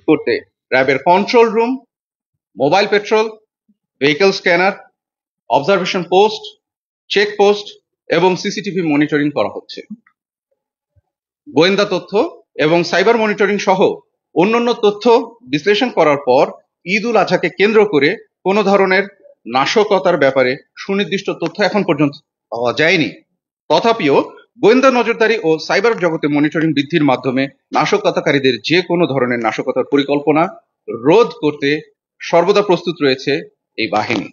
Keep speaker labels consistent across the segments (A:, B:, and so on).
A: করতে র্যাবের control room, mobile petrol, vehicle scanner, observation post, checkpost এবং সিসিটিভি মনিটরিং করা হচ্ছে। গোয়েন্দা তথ্য এবং সাইবার মনিটরিং সহ অন্যান্য তথ্য বিশ্লেষণ করার পর ঈদ উল আজহাকে কেন্দ্র করে কোনো ধরনের নাশকতার ব্যাপারে সুনির্দিষ্ট তথ্য এখন পর্যন্ত পাওয়া যায়নি। তথাপিও গোয়েন্দা নজরদারি ও সাইবার জগতে মনিটরিং বৃদ্ধির মাধ্যমে নাশকতাকারীদের যে কোনো ধরনের নাশকতার পরিকল্পনা রোধ করতে সর্বদা প্রস্তুত রয়েছে এই বাহিনী।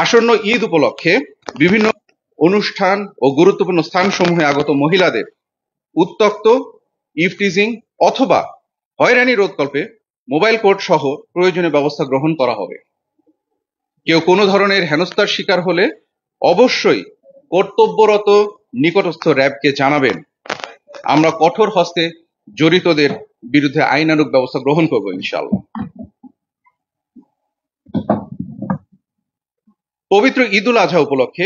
A: আসন্ন ঈদ উপলক্ষে বিভিন্ন অনুষ্ঠান ও গুরুত্বপূর্ণ স্থানসমূহে আগত মহিলাদের উত্ত্যক্ত, ইভটিজিং অথবা হয়রানি রোধকল্পে মোবাইল কোর্ট সহ প্রয়োজনীয় ব্যবস্থা গ্রহণ করা হবে। কেউ কোনো ধরনের হেনস্থার শিকার হলে অবশ্যই কর্তব্যরত নিকটস্থ র্যাবকে জানাবেন। আমরা কঠোর হস্তে জড়িতদের বিরুদ্ধে আইনানুগ ব্যবস্থা গ্রহণ করব ইনশাআল্লাহ। পবিত্র ঈদ উল আজহা উপলক্ষে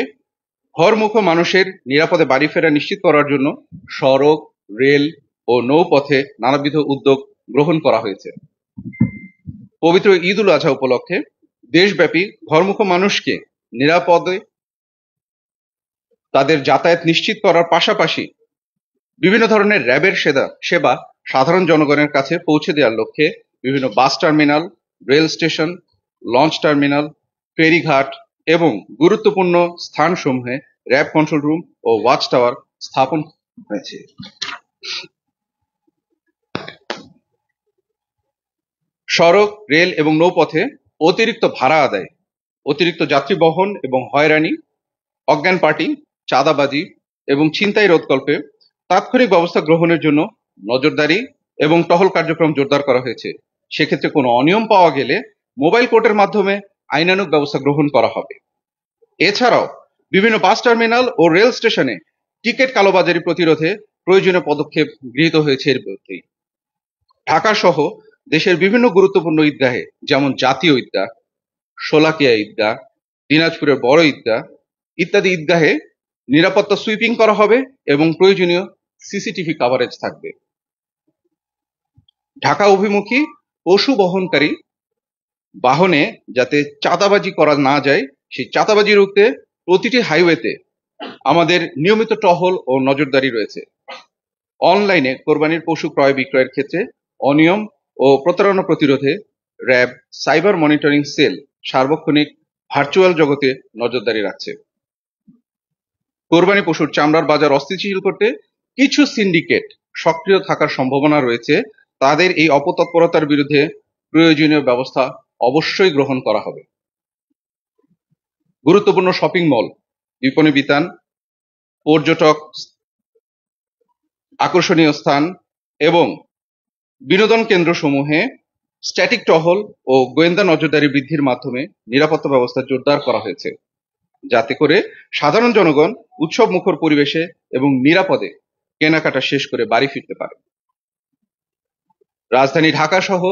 A: ঘরমুখ মানুষের নিরাপদে বাড়ি ফেরা নিশ্চিত করার জন্য সড়ক, রেল ও নৌপথে নানাবিধ উদ্যোগ গ্রহণ করা হয়েছে। পবিত্র ঈদ উল আজহা উপলক্ষে দেশব্যাপী ঘরমুখ মানুষকে নিরাপদে তাদের যাতায়াত নিশ্চিত করার পাশাপাশি বিভিন্ন ধরনের র্যাবের সেবা সাধারণ জনগণের কাছে পৌঁছে দেওয়ার লক্ষ্যে বিভিন্ন bus terminal, rail station, launch terminal, ফেরিঘাট এবং গুরুত্বপূর্ণ স্থানসমূহে র্যাব কন্ট্রোল রুম ও ওয়াচ টাওয়ার স্থাপন হয়েছে। সড়ক, রেল এবং নৌপথে অতিরিক্ত ভাড়া আদায়, অতিরিক্ত যাত্রী বহন এবং হয়রানি, অজ্ঞান পার্টি, চাঁদাবাজি এবং ছিনতাই রোধকল্পে তাৎক্ষণিক ব্যবস্থা গ্রহণের জন্য নজরদারি এবং টহল কার্যক্রম জোরদার করা হয়েছে। সেক্ষেত্রে কোনো অনিয়ম পাওয়া গেলে মোবাইল কোর্টের মাধ্যমে আইনানুগ ব্যবস্থা গ্রহণ করা হবে। এছাড়াও বিভিন্ন বাস টার্মিনাল ও রেল স্টেশনে টিকিট কালোবাজারি প্রতিরোধে প্রয়োজনীয় পদক্ষেপ গৃহীত হয়েছে এর মধ্যেই। ঢাকা সহ দেশের বিভিন্ন গুরুত্বপূর্ণ ঈদগাহে যেমন জাতীয় ঈদগাহ, শোলাকিয়া ঈদগাহ, দিনাজপুরের বড় ঈদগাহ ইত্যাদি ঈদগাহে নিরাপত্তা সুইপিং করা হবে এবং প্রয়োজনীয় সিসিটিভি কভারেজ থাকবে। ঢাকা অভিমুখী পশু বহনকারী বাহনে যাতে চাঁদাবাজি করা না যায় সেই চাঁদাবাজি রুখতে প্রতিটি হাইওয়েতে আমাদের নিয়মিত টহল ও নজরদারি রয়েছে। অনলাইনে কোরবানির পশু ক্রয় বিক্রয়ের ক্ষেত্রে অনিয়ম ও প্রতারণা প্রতিরোধে র্যাব সাইবার মনিটরিং সেল সার্বক্ষণিক ভার্চুয়াল জগতে নজরদারি রাখছে। কোরবানি পশুর চামড়ার বাজার অস্থিতিশীল করতে কিছু সিন্ডিকেট সক্রিয় থাকার সম্ভাবনা রয়েছে। তাদের এই অপতৎপরতার বিরুদ্ধে প্রয়োজনীয় ব্যবস্থা অবশ্যই গ্রহণ করা হবে। গুরুত্বপূর্ণ শপিং মল, বিপণী বিতান, পর্যটক আকর্ষণীয় স্থান এবং বিনোদন কেন্দ্রসমূহে স্ট্যাটিক টহল ও গোয়েন্দা নজরদারি বৃদ্ধির মাধ্যমে নিরাপত্তা ব্যবস্থা জোরদার করা হয়েছে, যাতে করে সাধারণ জনগণ উৎসব মুখর পরিবেশে এবং নিরাপদে কেনাকাটা শেষ করে বাড়ি ফিরতে পারে। রাজধানী ঢাকা সহ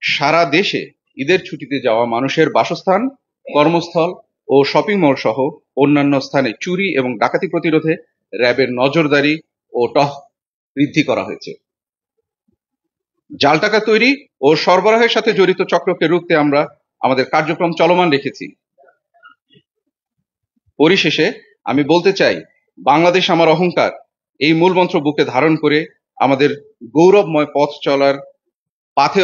A: সারা দেশে ঈদের ছুটিতে যাওয়া মানুষের বাসস্থান, কর্মস্থল ও শপিং মল সহ অন্যান্য স্থানে চুরি এবং ডাকাতি প্রতিরোধে র্যাবের নজরদারি ও টহল বৃদ্ধি করা হয়েছে। জাল টাকা তৈরি ও সরবরাহের সাথে জড়িত চক্রকে রুখতে আমরা আমাদের কার্যক্রম চলমান রেখেছি। পরিশেষে আমি বলতে চাই, বাংলাদেশ আমার অহংকার এই মূলমন্ত্র বুকে ধারণ করে আমাদের গৌরবময় পথ চলার পাথে